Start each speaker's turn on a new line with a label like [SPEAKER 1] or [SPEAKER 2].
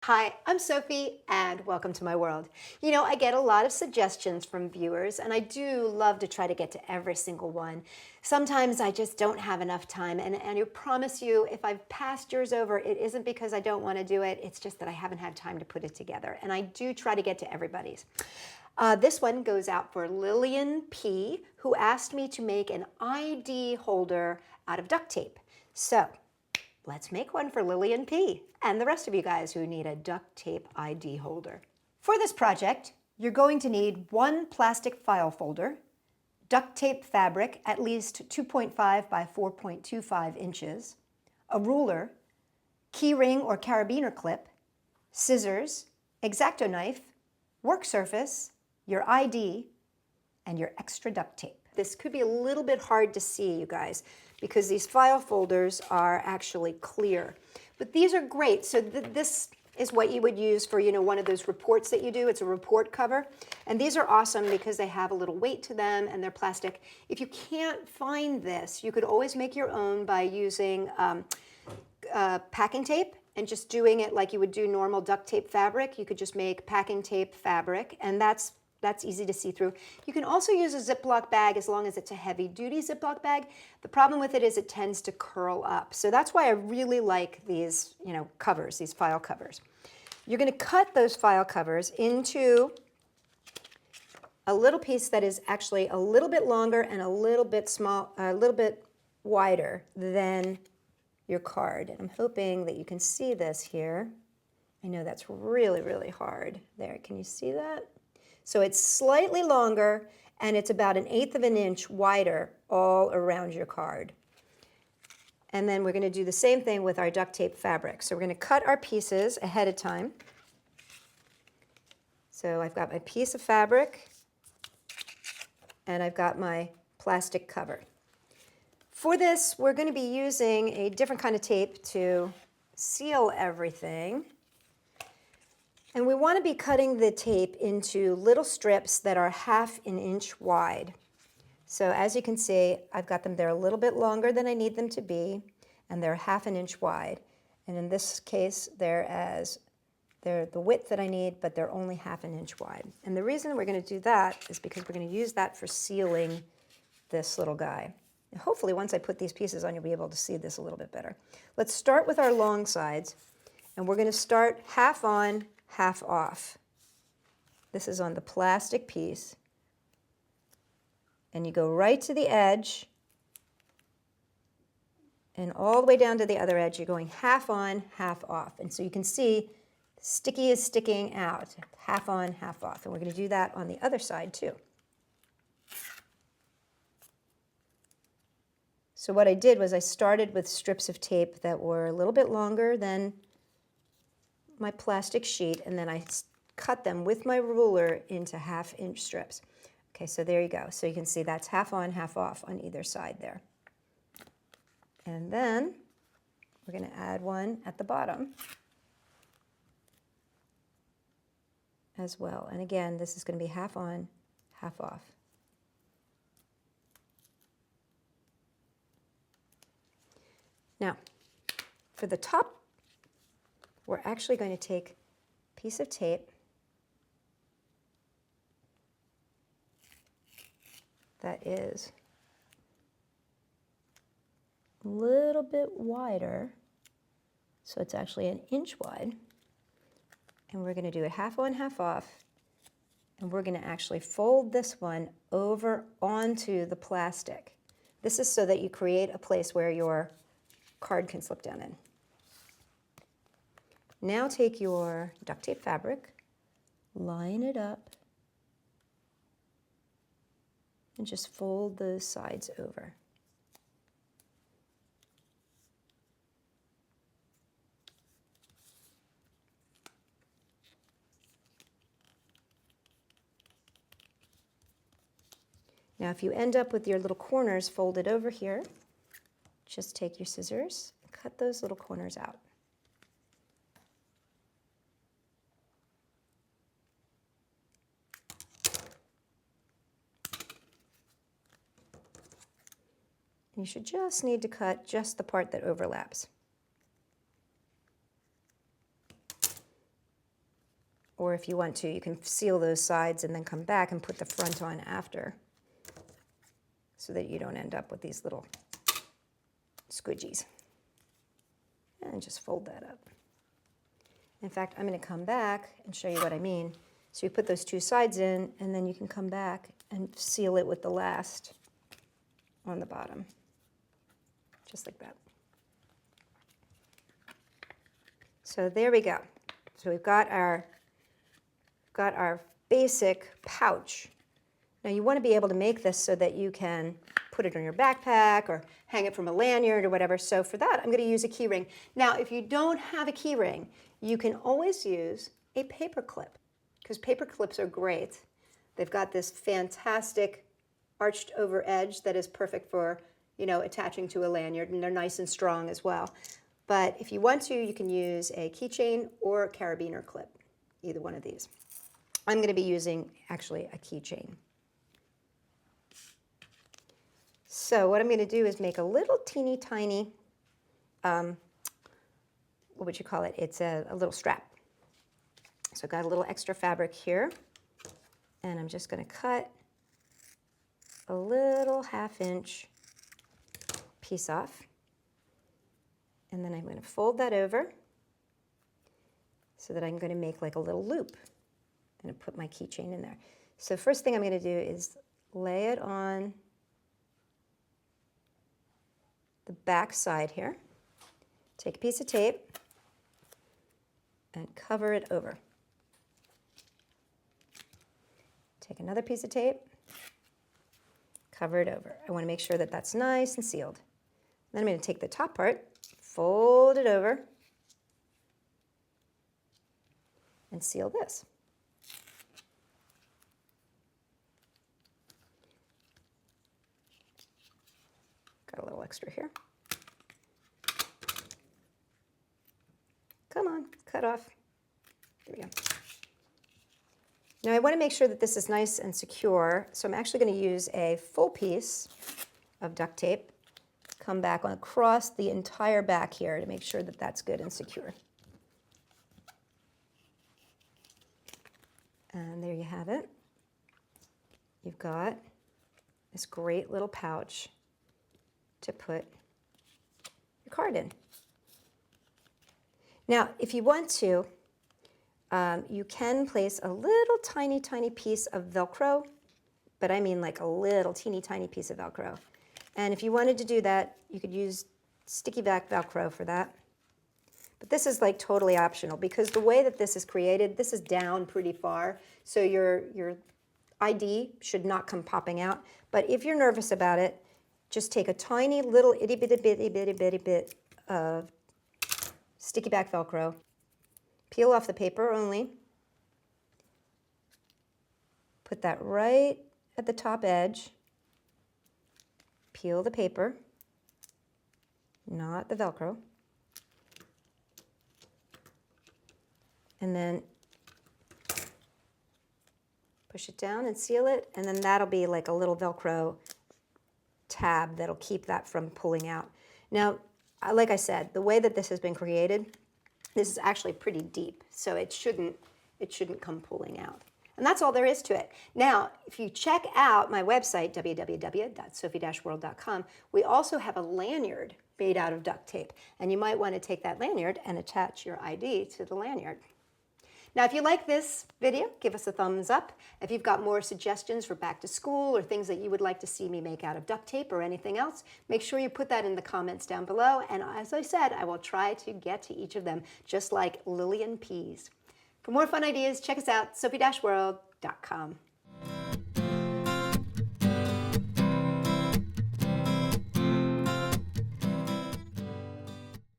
[SPEAKER 1] Hi, I'm Sophie, and welcome to my world. I get a lot of suggestions from viewers, and I do love to try to get to every single one. Sometimes I just don't have enough time, and I promise you, if I've passed yours over, it isn't because I don't want to do it, it's just that I haven't had time to put it together, and I do try to get to everybody's. This one goes out for Lillian P., who asked me to make an ID holder out of duct tape. So, let's make one for Lillian P. and the rest of you guys who need a duct tape ID holder. For this project, you're going to need one plastic file folder, duct tape fabric at least 2.5 by 4.25 inches, a ruler, key ring or carabiner clip, scissors, X-Acto knife, work surface, your ID, and your extra duct tape. This could be a little bit hard to see, you guys, because these file folders are actually clear. But these are great. So this is what you would use for, one of those reports that you do. It's a report cover. And these are awesome because they have a little weight to them and they're plastic. If you can't find this, you could always make your own by using packing tape and just doing it like you would do normal duct tape fabric. You could just make packing tape fabric, and that's easy to see through. You can also use a Ziploc bag as long as it's a heavy-duty Ziploc bag. The problem with it is it tends to curl up. So that's why I really like these, covers, these file covers. You're going to cut those file covers into a little piece that is actually a little bit longer and a little bit wider than your card. And I'm hoping that you can see this here. I know that's really, really hard. There, can you see that? So it's slightly longer, and it's about 1/8 of an inch wider all around your card. And then we're going to do the same thing with our duct tape fabric. So we're going to cut our pieces ahead of time. So I've got my piece of fabric, and I've got my plastic cover. For this, we're going to be using a different kind of tape to seal everything. And we want to be cutting the tape into little strips that are 1/2 an inch wide. So as you can see, I've got them there a little bit longer than I need them to be, and they're 1/2 an inch wide. And in this case, they're the width that I need, but they're only 1/2 an inch wide. And the reason we're going to do that is because we're going to use that for sealing this little guy. And hopefully, once I put these pieces on, you'll be able to see this a little bit better. Let's start with our long sides, and we're going to start 1/2 on, 1/2 off. This is on the plastic piece. And you go right to the edge, and all the way down to the other edge, you're going 1/2 on, 1/2 off. And so you can see sticky is sticking out, 1/2 on, 1/2 off. And we're going to do that on the other side too. So what I did was I started with strips of tape that were a little bit longer than my plastic sheet, and then I cut them with my ruler into 1/2 inch strips. Okay, so there you go. So you can see that's 1/2 on, 1/2 off on either side there. And then we're going to add one at the bottom as well. And again, this is going to be 1/2 on, 1/2 off. Now, for the top, we're actually going to take a piece of tape that is a little bit wider, so it's actually 1 inch wide, and we're going to do it 1/2 on, 1/2 off, and we're going to actually fold this one over onto the plastic. This is so that you create a place where your card can slip down in. Now take your duct tape fabric, line it up, and just fold those sides over. Now if you end up with your little corners folded over here, just take your scissors and cut those little corners out. You should just need to cut just the part that overlaps. Or if you want to, you can seal those sides and then come back and put the front on after so that you don't end up with these little squidgies. And just fold that up. In fact, I'm going to come back and show you what I mean. So you put those two sides in, and then you can come back and seal it with the last on the bottom, just like that. So there we go. So we've got our basic pouch. Now you want to be able to make this so that you can put it on your backpack or hang it from a lanyard or whatever. So for that, I'm going to use a key ring. Now, if you don't have a key ring, you can always use a paper clip, because paper clips are great. They've got this fantastic arched over edge that is perfect for, you know, attaching to a lanyard, and they're nice and strong as well. But if you want to, you can use a keychain or a carabiner clip, either one of these. I'm going to be using, actually, a keychain. So what I'm going to do is make a little teeny tiny, what would you call it? It's a little strap. So I've got a little extra fabric here, and I'm just going to cut a little 1/2 inch piece off. And then I'm going to fold that over so that I'm going to make like a little loop. I'm going to put my keychain in there. So first thing I'm going to do is lay it on the back side here. Take a piece of tape and cover it over. Take another piece of tape, cover it over. I want to make sure that that's nice and sealed. Then I'm going to take the top part, fold it over, and seal this. Got a little extra here. Come on, cut off. There we go. Now I want to make sure that this is nice and secure, so I'm actually going to use a full piece of duct tape, come back across the entire back here to make sure that that's good and secure. And there you have it. You've got this great little pouch to put your card in. Now, if you want to, you can place a little tiny, tiny piece of Velcro, but I mean like a little teeny tiny piece of Velcro. And if you wanted to do that, you could use sticky back Velcro for that. But this is like totally optional, because the way that this is created, this is down pretty far, so your ID should not come popping out. But if you're nervous about it, just take a tiny little itty bitty bit of sticky back Velcro, peel off the paper only, put that right at the top edge, peel the paper, not the Velcro, and then push it down and seal it, and then that'll be like a little Velcro tab that'll keep that from pulling out. Now, like I said, the way that this has been created, this is actually pretty deep, so it shouldn't come pulling out. And that's all there is to it. Now, if you check out my website, www.sophie-world.com, we also have a lanyard made out of duct tape, and you might want to take that lanyard and attach your ID to the lanyard. Now, if you like this video, give us a thumbs up. If you've got more suggestions for back to school or things that you would like to see me make out of duct tape or anything else, make sure you put that in the comments down below. And as I said, I will try to get to each of them, just like Lillian Pease. For more fun ideas, check us out, Sophie-World.com.